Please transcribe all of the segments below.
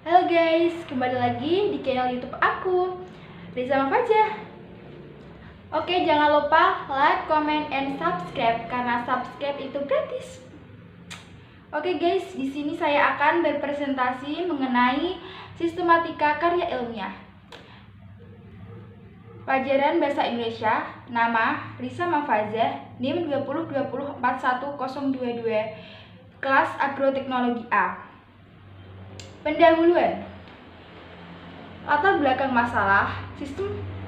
Halo guys, kembali lagi di channel YouTube aku, Riza Mafajah. Oke, jangan lupa like, comment, and subscribe karena subscribe itu gratis. Oke guys, di sini saya akan berpresentasi mengenai sistematika karya ilmiah. Pelajaran Bahasa Indonesia, nama Riza Mafajah, NIM 2020411022, kelas Agroteknologi A. Pendahuluan. Latar belakang masalah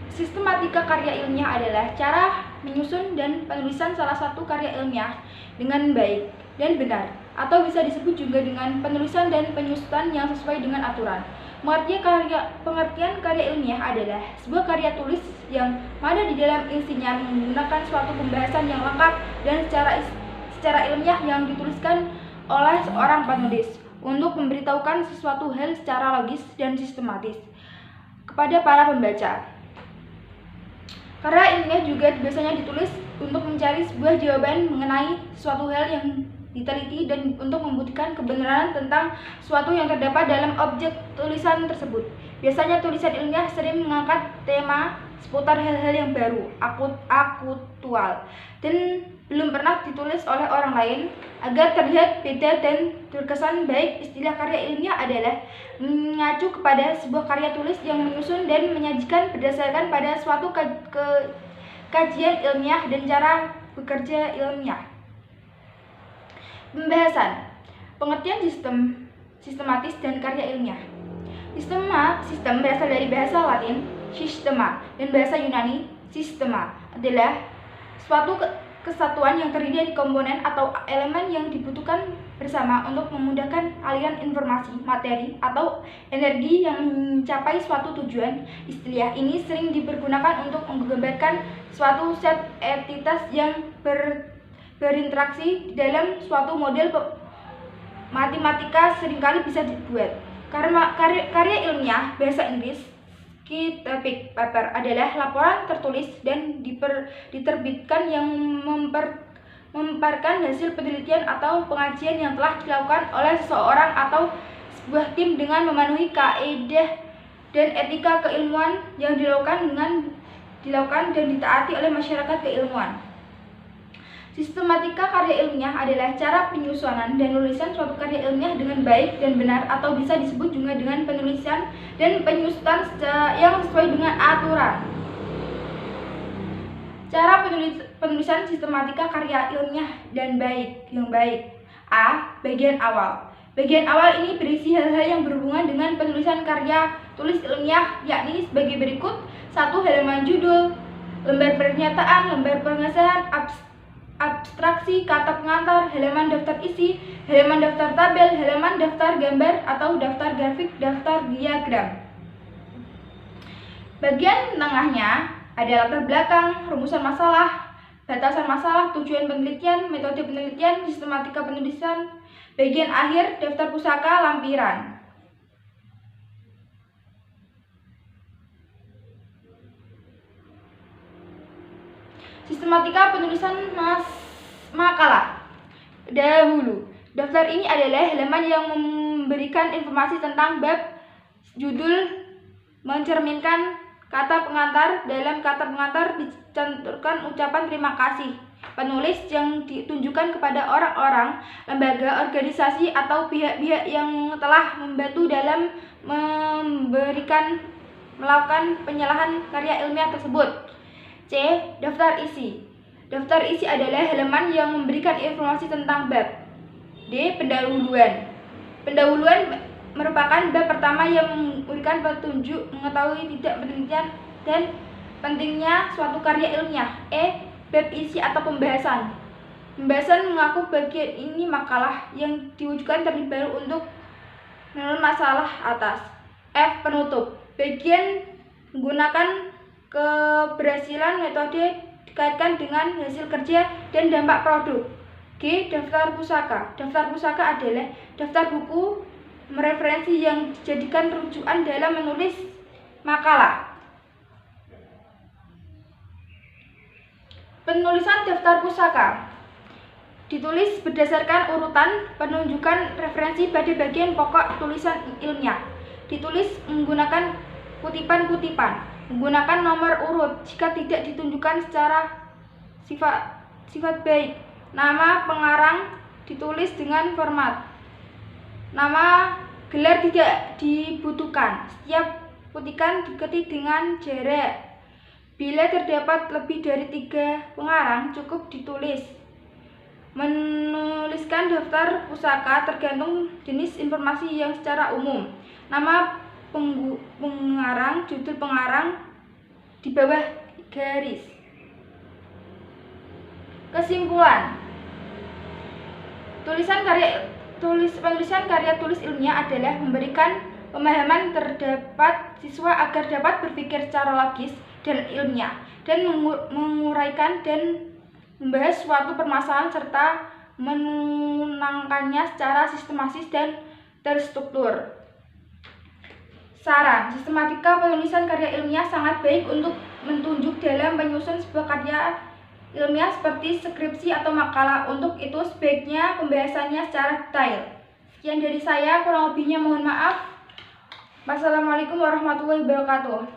sistematika karya ilmiah adalah cara menyusun dan penulisan salah satu karya ilmiah dengan baik dan benar, atau bisa disebut juga dengan penulisan dan penyusunan yang sesuai dengan aturan. Pengertian karya ilmiah adalah sebuah karya tulis yang mana di dalam isinya menggunakan suatu pembahasan yang lengkap dan secara ilmiah yang dituliskan oleh seorang penulis untuk memberitahukan sesuatu hal secara logis dan sistematis kepada para pembaca. Karya ilmiah juga biasanya ditulis untuk mencari sebuah jawaban mengenai suatu hal yang diteliti dan untuk membuktikan kebenaran tentang suatu yang terdapat dalam objek tulisan tersebut. Biasanya tulisan ilmiah sering mengangkat tema seputar hal-hal yang baru, aktual, dan belum pernah ditulis oleh orang lain agar terlihat beda dan terkesan baik. Istilah karya ilmiah adalah mengacu kepada sebuah karya tulis yang menyusun dan menyajikan berdasarkan pada suatu kajian ilmiah dan cara bekerja ilmiah. Pembahasan pengertian sistematis dan karya ilmiah. Sistem berasal dari bahasa Latin systema dan bahasa Yunani systema, adalah suatu kesatuan yang terdiri dari komponen atau elemen yang dibutuhkan bersama untuk memudahkan aliran informasi, materi, atau energi yang mencapai suatu tujuan. Istilah ini sering dipergunakan untuk menggambarkan suatu set entitas yang berinteraksi dalam suatu model matematika seringkali bisa dibuat. Karya ilmiah bahasa Inggris scientific paper adalah laporan tertulis dan diterbitkan yang memaparkan hasil penelitian atau pengajian yang telah dilakukan oleh seseorang atau sebuah tim dengan memenuhi kaidah dan etika keilmuan yang dilakukan dan ditaati oleh masyarakat keilmuan. Sistematika karya ilmiah adalah cara penyusunan dan penulisan suatu karya ilmiah dengan baik dan benar, atau bisa disebut juga dengan penulisan dan penyusunan yang sesuai dengan aturan. Cara penulisan sistematika karya ilmiah dan yang baik. A. Bagian awal. Bagian awal ini berisi hal-hal yang berhubungan dengan penulisan karya tulis ilmiah, yakni sebagai berikut: 1. Halaman judul, lembar pernyataan, lembar pengesahan, abstraksi, kata pengantar, halaman daftar isi, halaman daftar tabel, halaman daftar gambar atau daftar grafik, daftar diagram. Bagian tengahnya ada latar belakang, rumusan masalah, batasan masalah, tujuan penelitian, metode penelitian, sistematika penulisan. Bagian akhir daftar pusaka, lampiran. Sistematika penulisan makalah. Dahulu, daftar ini adalah halaman yang memberikan informasi tentang bab, judul, mencerminkan kata pengantar. Dalam kata pengantar dicantumkan ucapan terima kasih penulis yang ditunjukkan kepada orang-orang, lembaga, organisasi, atau pihak-pihak yang telah membantu dalam melakukan penyerahan karya ilmiah tersebut. C. Daftar isi. Daftar isi adalah halaman yang memberikan informasi tentang bab. D. Pendahuluan. Pendahuluan merupakan bab pertama yang memberikan petunjuk mengetahui tidak penelitian dan pentingnya suatu karya ilmiah. E. Bab isi atau pembahasan. Pembahasan mengaku bagian ini makalah yang diwujudkan terlebih dahulu untuk menurut masalah atas. F. Penutup. Bagian menggunakan keberhasilan metode dikaitkan dengan hasil kerja dan dampak produk. G. Daftar pusaka. Daftar pusaka adalah daftar buku referensi yang dijadikan rujukan dalam menulis makalah. Penulisan daftar pusaka ditulis berdasarkan urutan penunjukan referensi pada bagian pokok tulisan ilmiah. ditulis menggunakan kutipan-kutipan, menggunakan nomor urut jika tidak ditunjukkan secara sifat baik. Nama pengarang ditulis dengan format. Nama gelar tidak dibutuhkan. Setiap kutipan diketik dengan jarak. Bila terdapat lebih dari 3 pengarang, cukup ditulis. Menuliskan daftar pusaka tergantung jenis informasi yang secara umum. Nama pengarang, judul pengarang di bawah garis. Kesimpulan. Penulisan karya tulis ilmiah adalah memberikan pemahaman terdapat siswa agar dapat berpikir secara logis dan ilmiah, dan menguraikan dan membahas suatu permasalahan serta menangkannya secara sistematis dan terstruktur. Saran, sistematika penulisan karya ilmiah sangat baik untuk menunjuk dalam menyusun sebuah karya ilmiah seperti skripsi atau makalah. Untuk itu sebaiknya pembahasannya secara detail. Sekian dari saya, kurang lebihnya mohon maaf. Wassalamualaikum warahmatullahi wabarakatuh.